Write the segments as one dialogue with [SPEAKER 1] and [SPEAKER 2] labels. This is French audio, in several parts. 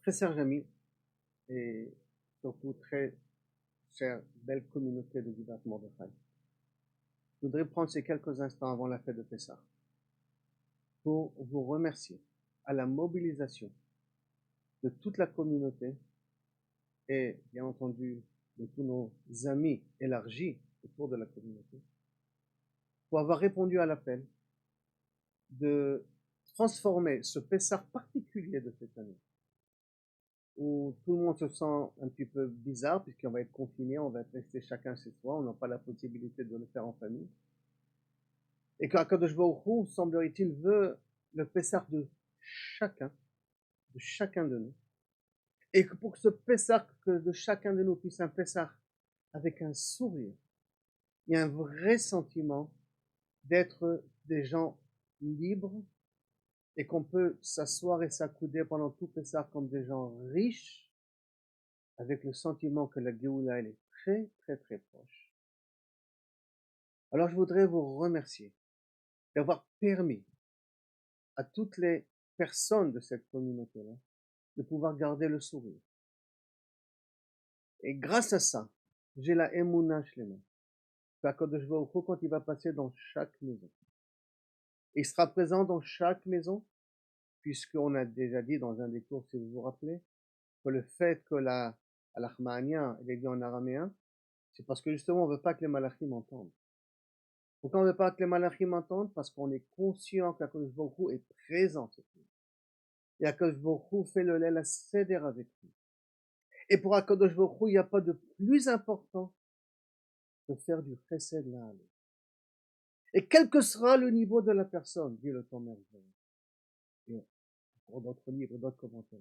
[SPEAKER 1] Très chers amis et surtout très chère, belle communauté de Guidat Mordechai. Je voudrais prendre ces quelques instants avant la fête de Pessah pour vous remercier à la mobilisation de toute la communauté et bien entendu de tous nos amis élargis autour de la communauté pour avoir répondu à l'appel de transformer ce Pessah particulier de cette année où tout le monde se sent un petit peu bizarre puisqu'on va être confiné, on va être resté chacun chez soi, on n'a pas la possibilité de le faire en famille. Et qu'Akadosh Baruch Hu, semblerait-il, veut le Pessah de chacun de nous. Et que pour que ce Pessah de chacun de nous puisse un Pessah avec un sourire, il y a un vrai sentiment d'être des gens libres et qu'on peut s'asseoir et s'accouder pendant tout Pessah comme des gens riches avec le sentiment que la Géoula, elle est très, très, très proche. Alors je voudrais vous remercier d'avoir permis à toutes les personnes de cette communauté-là de pouvoir garder le sourire. Et grâce à ça, j'ai la Emouna Shlema. Qu'Akadosh Baruch Hu, quand il va passer dans chaque maison, il sera présent dans chaque maison, puisqu'on a déjà dit dans un des cours, si vous vous rappelez, que le fait que l'Achmania, il est dit en araméen, c'est parce que justement on ne veut pas que les malachim entendent. Pourquoi on ne veut pas que les malachim entendent? Parce qu'on est conscient qu'Akadosh Baruch Hu est présent. Et Akadosh Baruch Hu fait le lel à seder avec nous. Et pour Akadosh Baruch Hu, il n'y a pas de plus important que faire du chesed là. Et quel que sera le niveau de la personne, dit le Tomer, et pour d'autres livres, d'autres commentaires,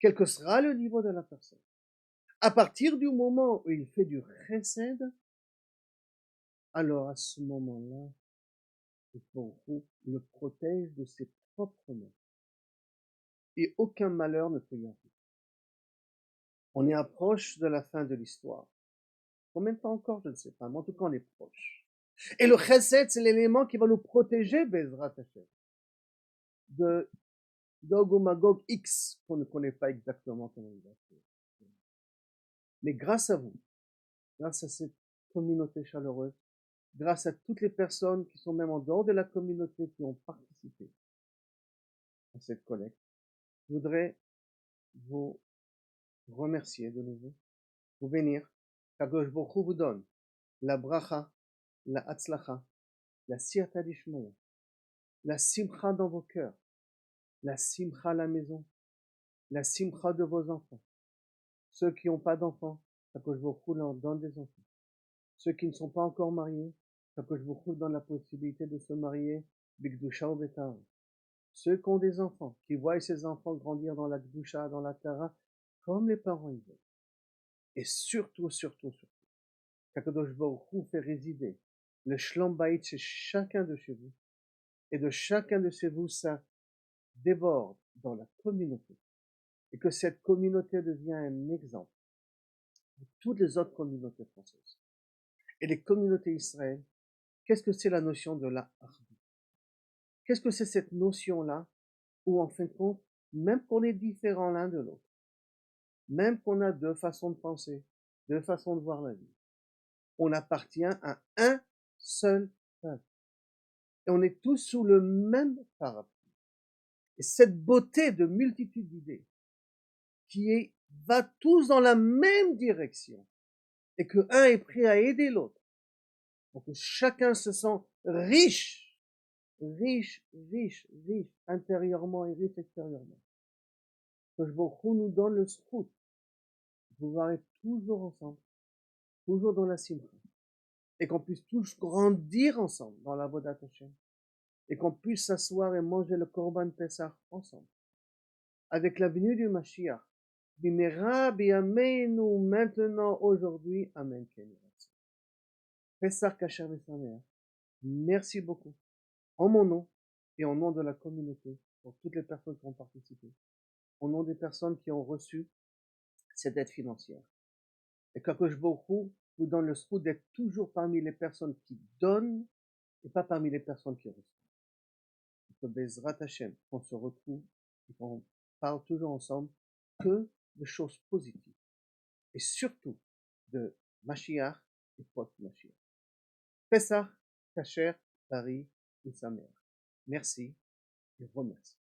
[SPEAKER 1] quel que sera le niveau de la personne, à partir du moment où il fait du chesed, alors à ce moment-là, le protège de ses propres mains. Et aucun malheur ne peut y arriver. On est approche de la fin de l'histoire. Combien de temps encore, je ne sais pas, mais en tout cas, on est proche. Et le chesed, c'est l'élément qui va nous protéger, Bezrat Hashem, de Gog ou Magog X, qu'on ne connaît pas exactement comment il va faire. Mais grâce à vous, grâce à cette communauté chaleureuse, grâce à toutes les personnes qui sont même en dehors de la communauté qui ont participé à cette collecte, je voudrais vous remercier de nouveau, vous bénir, qu'Akadosh Baruch Hu vous donne la bracha, la hatzlacha, la siyata d'ishmael, la simcha dans vos cœurs, la simcha à la maison, la simcha de vos enfants. Ceux qui n'ont pas d'enfants, qu'Akadosh Baruch Hu leur donne des enfants. Ceux qui ne sont pas encore mariés, qu'Akadosh Baruch Hu donne la possibilité de se marier, bikdusha ou betar. Ceux qui ont des enfants, qui voient ces enfants grandir dans la gdusha, dans la tara, comme les parents y veulent. Et surtout, qu'Akadosh Baruch Hu fait résider le shlom bayit chez chacun de chez vous, et de chacun de chez vous, ça déborde dans la communauté, et que cette communauté devient un exemple pour toutes les autres communautés françaises. Et les communautés israéliennes, qu'est-ce que c'est la notion de la Achdout? Qu'est-ce que c'est cette notion-là où, en fin de compte, même qu'on est différents l'un de l'autre, même qu'on a deux façons de penser, deux façons de voir la vie, on appartient à un seul peuple. Et on est tous sous le même parapluie. Et cette beauté de multitude d'idées va tous dans la même direction et que un est prêt à aider l'autre pour que chacun se sent riche, intérieurement et riche extérieurement. Que Baruch Hu nous donne le scout de pouvoir être toujours ensemble, toujours dans la simcha, et qu'on puisse tous grandir ensemble dans la Vodat Hashem, et qu'on puisse s'asseoir et manger le Korban Pessah ensemble, avec la venue du Mashiach, bimera biyameinu, maintenant, aujourd'hui, amen. Pessah Kasher V'Sameach. Merci beaucoup, en mon nom et en nom de la communauté, pour toutes les personnes qui ont participé, au nom des personnes qui ont reçu cette aide financière. Et qu'Akadosh Baruch Hu vous donne le scout d'être toujours parmi les personnes qui donnent et pas parmi les personnes qui reçoivent. Que Bezrat Hashem, qu'on se retrouve et qu'on parle toujours ensemble que de choses positives, et surtout de Mashiach et post-Mashiach. Pessah, Kasher, Paris, et sa mère. Merci et remercie.